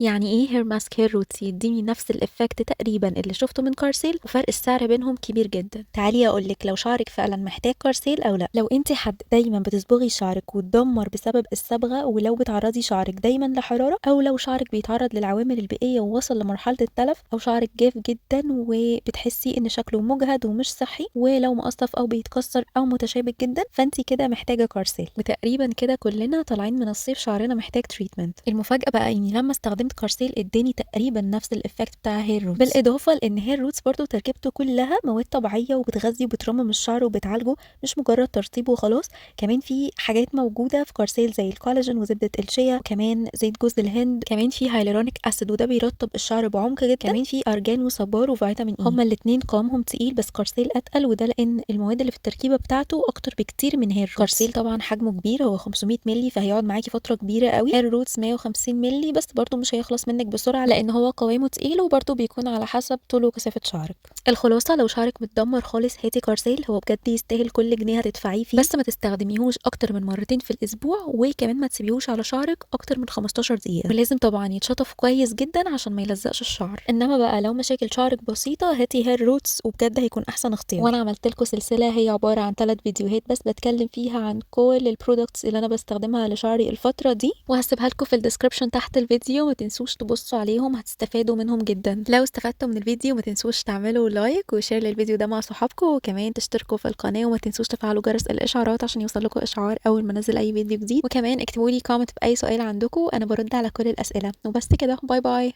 يعني ايه هير ماسك هير روتس يديني نفس الافكت تقريبا اللي شفته من كارسيل، وفرق السعر بينهم كبير جدا. تعالي اقولك لو شعرك فعلا محتاج كارسيل او لا. لو انت حد دايما بتصبغي شعرك وتدمر بسبب الصبغه، ولو بتعرضي شعرك دايما لحراره، او لو شعرك بيتعرض للعوامل البيئيه ووصل لمرحله التلف، او شعرك جاف جدا وبتحسي ان شكله مجهد ومش صحي، ولو مقصف او بيتكسر او متشابك جدا، فانت كده محتاجه كارسيل. وتقريبا كده كلنا طالعين من الصيف شعرنا محتاج تريتمنت. المفاجاه بقى اني لما استخدمت كارسيل اداني تقريبا نفس الايفكت بتاع هير روتس، بالاضافه لان هير روتس برضو تركيبته كلها مواد طبيعيه وبتغذي وبترمم الشعر وبتعالجه، مش مجرد ترطيب وخلاص. كمان في حاجات موجوده في كارسيل زي الكولاجين وزبده الشيا، وكمان زيت جوز الهند، كمان في هايلورونيك اسيد وده بيرطب الشعر بعمق جدا، كمان في ارجان وصبار وفيتامين اي. هما الاثنين قوامهم تقيل بس كارسيل اتقل، وده لان المواد اللي في التركيبه بتاعته اكتر بكتير من هير روتس. كارسيل طبعا حجمه كبير، هو 500 مللي، فهيقعد معاكي فتره كبيره قوي. هير روتس 150 مللي بس برضو مش هيخلص منك بسرعه لان هو قوامه تقيل، وبرضو بيكون على حسب طول وكثافه شعرك. الخلاصه لو شعرك متدمر خالص هاتي كارسيل، هو بجد يستاهل كل جنيه هتدفعيه فيه، بس ما تستخدميهوش اكتر من مرتين في الاسبوع، وكمان ما تسيبيهوش على شعرك اكتر من 15 دقيقه، ولازم طبعا يتشطف كويس جدا عشان ما يلزقش الشعر. انما بقى لو مشاكل شعرك بسيطه هاتي هير روتس، وبجد هيكون احسن اختيار. وانا عملت لكم سلسله هي عباره عن 3 فيديوهات بس بتكلم فيها عن كل البرودكتس اللي انا بستخدمها لشعري الفتره دي، وهسيبها لكم في الديسكربشن تحت الفيديو، ما تنسوش تبصوا عليهم هتستفادوا منهم جدا. لو استفدتوا من الفيديو ما تنسوش تعملوا لايك وشير للفيديو ده مع صحابكم، وكمان تشتركوا في القناه وما تنسوش تفعلوا جرس الاشعارات عشان يوصلكوا اشعار اول ما انزل اي فيديو جديد، وكمان اكتبوا لي كومنت باي سؤال عندكم، انا برد على كل الاسئله. وبس كده، باي باي.